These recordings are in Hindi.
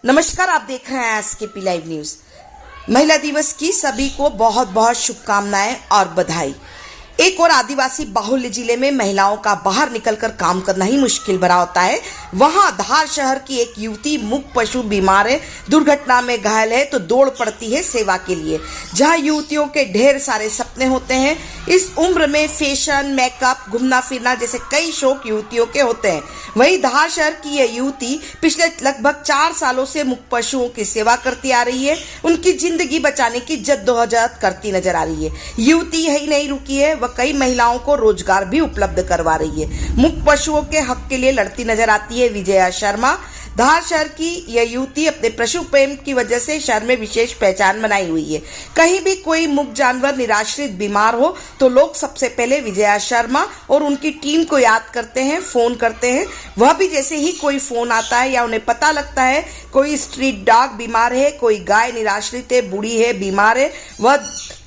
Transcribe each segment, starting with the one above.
नमस्कार, आप देख रहे हैं एसकेपी लाइव न्यूज। महिला दिवस की सभी को बहुत बहुत शुभकामनाएं और बधाई। एक और आदिवासी बाहुल्य जिले में महिलाओं का बाहर निकलकर काम करना ही मुश्किल भरा होता है। वहां धार शहर की एक युवती मूक पशु बीमार है, दुर्घटना में घायल है तो दौड़ पड़ती है सेवा के लिए। जहां युवतियों के ढेर सारे सपने होते हैं, इस उम्र में फैशन, मेकअप, घूमना फिरना जैसे कई शौक युवतियों के होते हैं। वहीं धार शहर की यह युवती पिछले लगभग 4 सालों से मूक पशुओं की सेवा करती आ रही है। उनकी जिंदगी बचाने की जद्दोजहद करती नजर आ रही है। युवती यही नहीं रुकी है, वह कई महिलाओं को रोजगार भी उपलब्ध करवा रही है। मूक पशुओं के हक के लिए लड़ती नजर आती है विजया शर्मा। धार शहर की यह युवती अपने पशु प्रेम की वजह से शहर में विशेष पहचान बनाई हुई है। कहीं भी कोई मूक जानवर निराश्रित बीमार हो तो लोग सबसे पहले विजया शर्मा और उनकी टीम को याद करते हैं, फोन करते हैं। वह भी जैसे ही कोई फोन आता है या उन्हें पता लगता है कोई स्ट्रीट डॉग बीमार है, कोई गाय निराश्रित है, बूढ़ी है, बीमार है, वह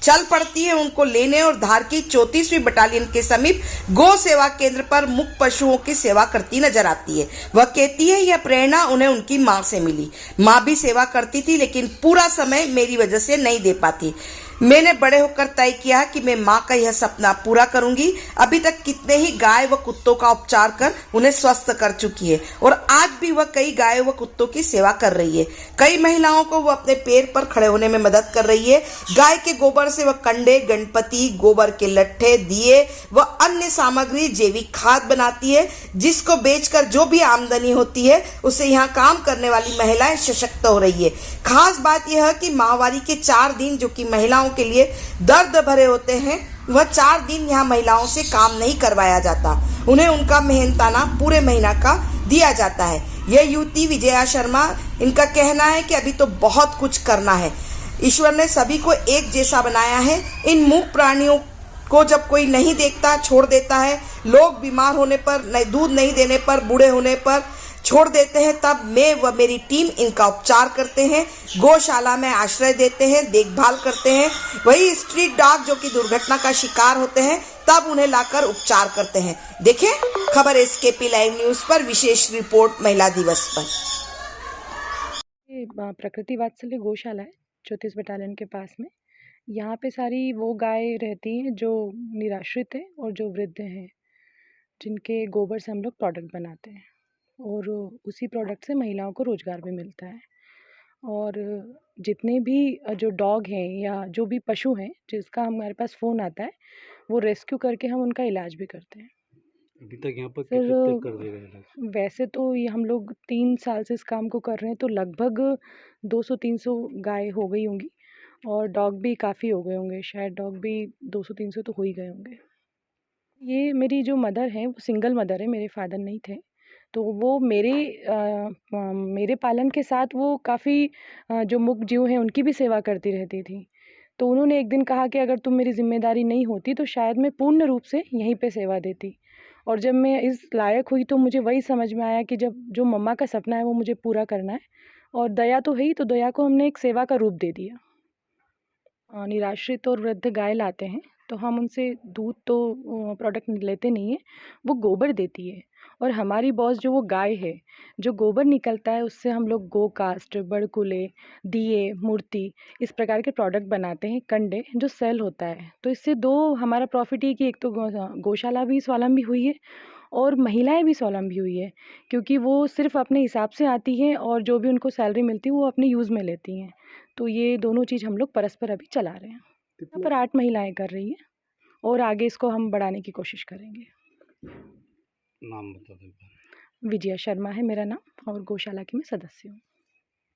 चल पड़ती है उनको लेने और धार की 34वीं बटालियन के समीप गौ सेवा केंद्र पर मूक पशुओं की सेवा करती नजर आती है। वह कहती है यह प्रेरणा उन्हें उनकी माँ से मिली। माँ भी सेवा करती थी लेकिन पूरा समय मेरी वजह से नहीं दे पाती। मैंने बड़े होकर तय किया कि मैं माँ का यह सपना पूरा करूंगी। अभी तक कितने ही गाय व कुत्तों का उपचार कर उन्हें स्वस्थ कर चुकी है और आज भी वह कई गाय व कुत्तों की सेवा कर रही है। कई महिलाओं को वह अपने पैर पर खड़े होने में मदद कर रही है। गाय के गोबर से वह कंडे, गणपति, गोबर के लट्ठे, दिए व अन्य सामग्री जैविक खाद बनाती है, जिसको बेचकर जो भी आमदनी होती है उससे यहाँ काम करने वाली महिलाएं सशक्त हो रही है। खास बात यह है कि माहवारी के 4 दिन जो कि महिलाओं के लिए दर्द भरे होते हैं, वह 4 दिन यहाँ महिलाओं से काम नहीं करवाया जाता। उन्हें उनका मेहनताना पूरे महीना का दिया जाता है। यह युवती विजया शर्मा, इनका कहना है कि अभी तो बहुत कुछ करना है। ईश्वर ने सभी को एक जैसा बनाया है। इन मूक प्राणियों को जब कोई नहीं देखता छोड़ देता है, लोग बीमार होने पर, दूध नहीं देने पर, बूढ़े होने पर छोड़ देते हैं, तब मैं व मेरी टीम इनका उपचार करते हैं, गौशाला में आश्रय देते हैं, देखभाल करते हैं। वही स्ट्रीट डॉग जो कि दुर्घटना का शिकार होते हैं तब उन्हें लाकर उपचार करते हैं। देखें खबर एसकेपी लाइव न्यूज पर, विशेष रिपोर्ट महिला दिवस पर। प्रकृति वात्सल्य गौशाला है 34 बटालियन के पास में। यहाँ पे सारी वो गाय रहती हैं जो निराश्रित हैं और जो वृद्ध हैं, जिनके गोबर से हम लोग प्रोडक्ट बनाते हैं और उसी प्रोडक्ट से महिलाओं को रोज़गार भी मिलता है। और जितने भी जो डॉग हैं या जो भी पशु हैं जिसका हमारे पास फ़ोन आता है, वो रेस्क्यू करके हम उनका इलाज भी करते हैं। अभी तक यहाँ पर सर, कितने तक कर दे रहे हैं? वैसे तो ये हम लोग 3 साल से इस काम को कर रहे हैं, तो लगभग 200-300 गाय हो गई होंगी और डॉग भी काफ़ी हो गए होंगे, शायद डॉग भी 200-300 तो हो ही गए होंगे। ये मेरी जो मदर है वो सिंगल मदर है, मेरे फादर नहीं थे, तो वो मेरे पालन के साथ वो काफ़ी जो मूक जीव हैं उनकी भी सेवा करती रहती थी। तो उन्होंने एक दिन कहा कि अगर तुम मेरी ज़िम्मेदारी नहीं होती तो शायद मैं पूर्ण रूप से यहीं पे सेवा देती। और जब मैं इस लायक हुई तो मुझे वही समझ में आया कि जब जो मम्मा का सपना है वो मुझे पूरा करना है और दया तो है ही, तो दया को हमने एक सेवा का रूप दे दिया। निराश्रित और वृद्ध गाय लाते हैं तो हम उनसे दूध तो प्रोडक्ट लेते नहीं हैं, वो गोबर देती है। और हमारी बॉस जो वो गाय है, जो गोबर निकलता है उससे हम लोग गो कास्ट, बड़कुले, दिए, मूर्ति इस प्रकार के प्रोडक्ट बनाते हैं, कंडे जो सेल होता है। तो इससे 2 हमारा प्रॉफिट है कि एक तो गौशाला भी स्वावलंबी हुई है और महिलाएं भी स्वावलंबी हुई है, क्योंकि वो सिर्फ अपने हिसाब से आती हैं और जो भी उनको सैलरी मिलती है वो अपने यूज़ में लेती हैं। तो ये दोनों चीज़ हम लोग परस्पर अभी चला रहे हैं। यहाँ पर 8 महिलाएं कर रही हैं और आगे इसको हम बढ़ाने की कोशिश करेंगे। नाम बता दो। विजया शर्मा है मेरा नाम और गौशाला की मैं सदस्य हूँ।